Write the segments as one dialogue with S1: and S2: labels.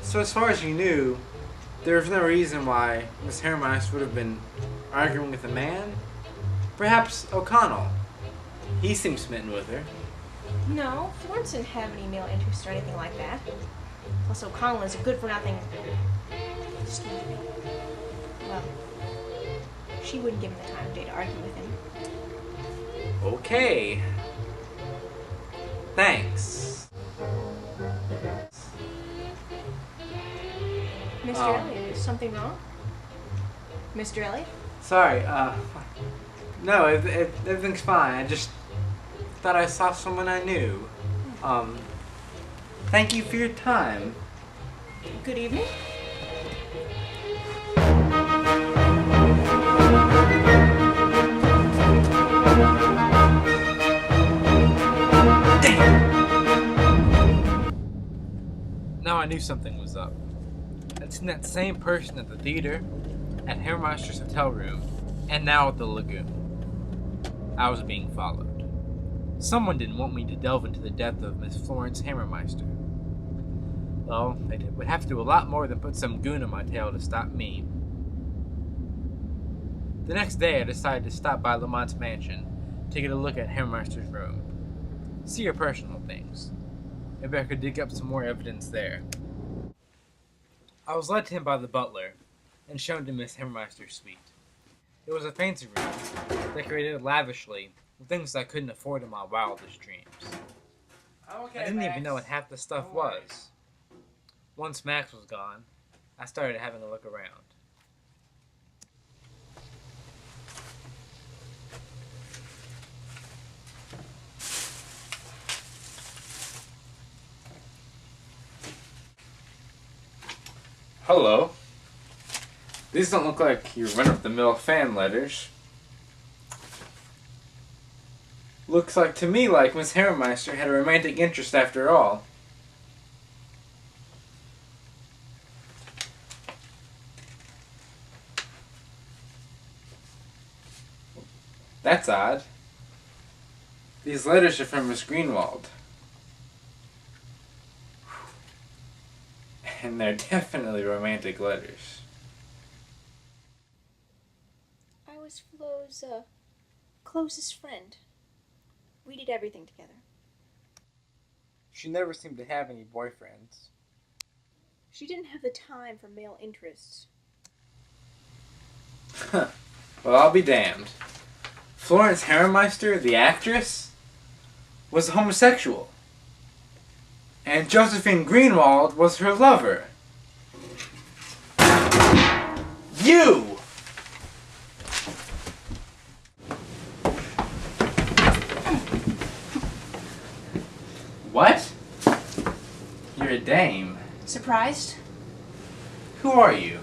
S1: So as far as you knew, there was no reason why Miss Hammermeister would have been arguing with a man? Perhaps O'Connell. He seemed smitten with her.
S2: No, Florence didn't have any male interest or anything like that. Plus, O'Connell is a good-for-nothing... Excuse me. Well, she wouldn't give him the time of day to argue with him.
S1: Okay. Thanks.
S2: Mr. Eliot, is something wrong? Mr. Eliot?
S1: Sorry, no, everything's fine. I just thought I saw someone I knew. Thank you for your time.
S2: Good evening.
S1: Now I knew something was up. I'd seen that same person at the theater, at Hammermeister's hotel room, and now at the lagoon. I was being followed. Someone didn't want me to delve into the death of Miss Florence Hammermeister. Well, they would have to do a lot more than put some goon on my tail to stop me. The next day, I decided to stop by Lamont's mansion to get a look at Hammermeister's room. See her personal things. Maybe I could dig up some more evidence there. I was led to him by the butler and shown to Miss Hammermeister's suite. It was a fancy room, decorated lavishly with things I couldn't afford in my wildest dreams. I didn't even know what half the stuff was. Once Max was gone, I started having a look around. Hello. These don't look like your run-of-the-mill fan letters. Looks like to me like Miss Hammermeister had a romantic interest after all. That's odd. These letters are from Miss Greenwald. And they're definitely romantic letters.
S2: I was Flo's, closest friend. We did everything together.
S1: She never seemed to have any boyfriends.
S2: She didn't have the time for male interests.
S1: Well, I'll be damned. Florence Hammermeister, the actress, was a homosexual. And Josephine Greenwald was her lover. You! What? You're a dame.
S2: Surprised?
S1: Who are you?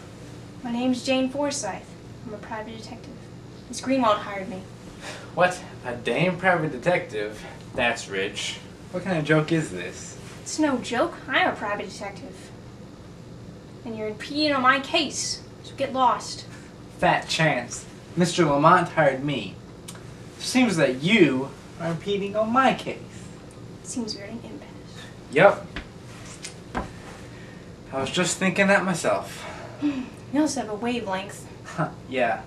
S2: My name's Jane Forsyth. I'm a private detective. Miss Greenwald hired me.
S1: What? A dame private detective? That's rich. What kind of joke is this?
S2: It's no joke. I'm a private detective. And you're impeding on my case, so get lost.
S1: Fat chance. Mr. Lamont hired me. Seems that you are impeding on my case.
S2: Seems very impasse.
S1: Yep. I was just thinking that myself.
S2: You also have a wavelength.
S1: Yeah.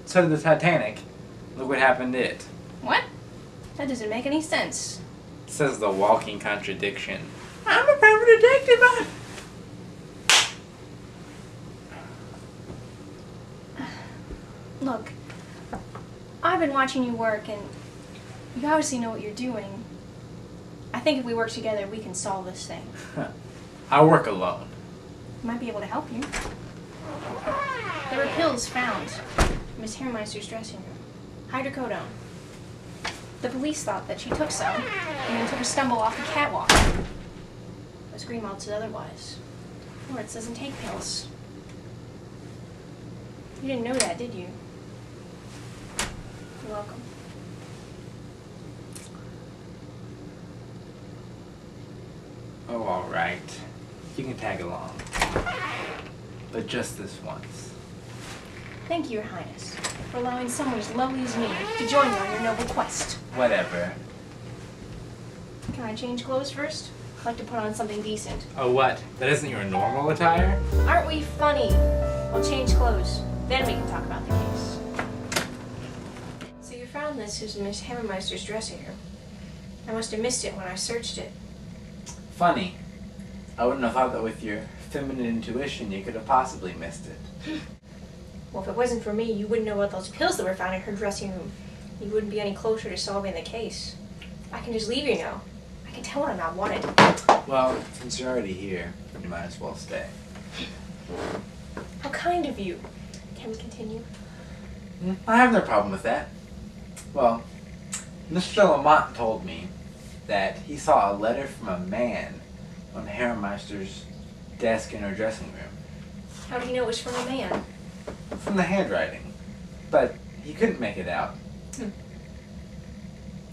S1: So did the Titanic. Look what happened to it.
S2: What? That doesn't make any sense.
S1: Says the walking contradiction. I'm a private detective.
S2: Look, I've been watching you work, and you obviously know what you're doing. I think if we work together, we can solve this thing.
S1: I work alone.
S2: Might be able to help you. There were pills found in Miss Hammermeister's dressing room. Hydrocodone. The police thought that she took some, and then took a stumble off the catwalk. Miss Greenwald said otherwise. Florence doesn't take pills. You didn't know that, did you? You're welcome.
S1: Oh, alright. You can tag along. But just this once.
S2: Thank you, Your Highness, for allowing someone as lovely as me to join you on your noble quest.
S1: Whatever.
S2: Can I change clothes first? I like to put on something decent.
S1: Oh, what? That isn't your normal attire?
S2: Aren't we funny? I'll change clothes. Then we can talk about the case. So you found this in Miss Hammermeister's dressing room. I must have missed it when I searched it.
S1: Funny. I wouldn't have thought that with your feminine intuition you could have possibly missed it.
S2: Well, if it wasn't for me, you wouldn't know about those pills that were found in her dressing room. You wouldn't be any closer to solving the case. I can just leave you now. I can tell when I'm not wanted.
S1: Well, since you're already here, you might as well stay.
S2: How kind of you. Can we continue?
S1: I have no problem with that. Well, Mr. Lamont told me that he saw a letter from a man on Hammermeister's desk in her dressing room.
S2: How did he know it was from a man?
S1: From the handwriting. But he couldn't make it out.
S2: Did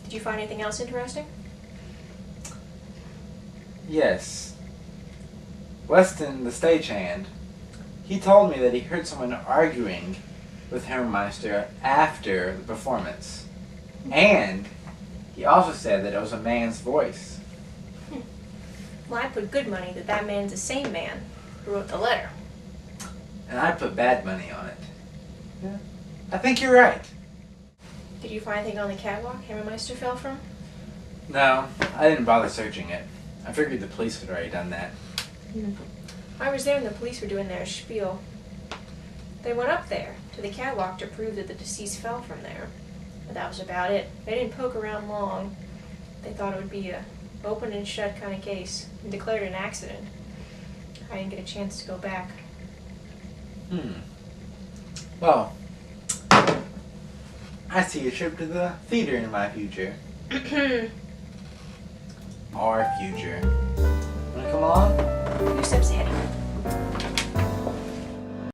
S2: you find anything else interesting?
S1: Yes. Weston, the stagehand, he told me that he heard someone arguing with Hammermeister after the performance. And he also said that it was a man's voice.
S2: Well, I put good money that that man's the same man who wrote the letter.
S1: And I put bad money on it. Yeah. I think you're right.
S2: Did you find anything on the catwalk Hammermeister fell from?
S1: No, I didn't bother searching it. I figured the police had already done that.
S2: I was there when the police were doing their spiel. They went up there to the catwalk to prove that the deceased fell from there. But that was about it. They didn't poke around long. They thought it would be a open and shut kind of case and declared it an accident. I didn't get a chance to go back.
S1: Well, I see a trip to the theater in my future. Our future. Wanna come along?
S2: Few steps ahead.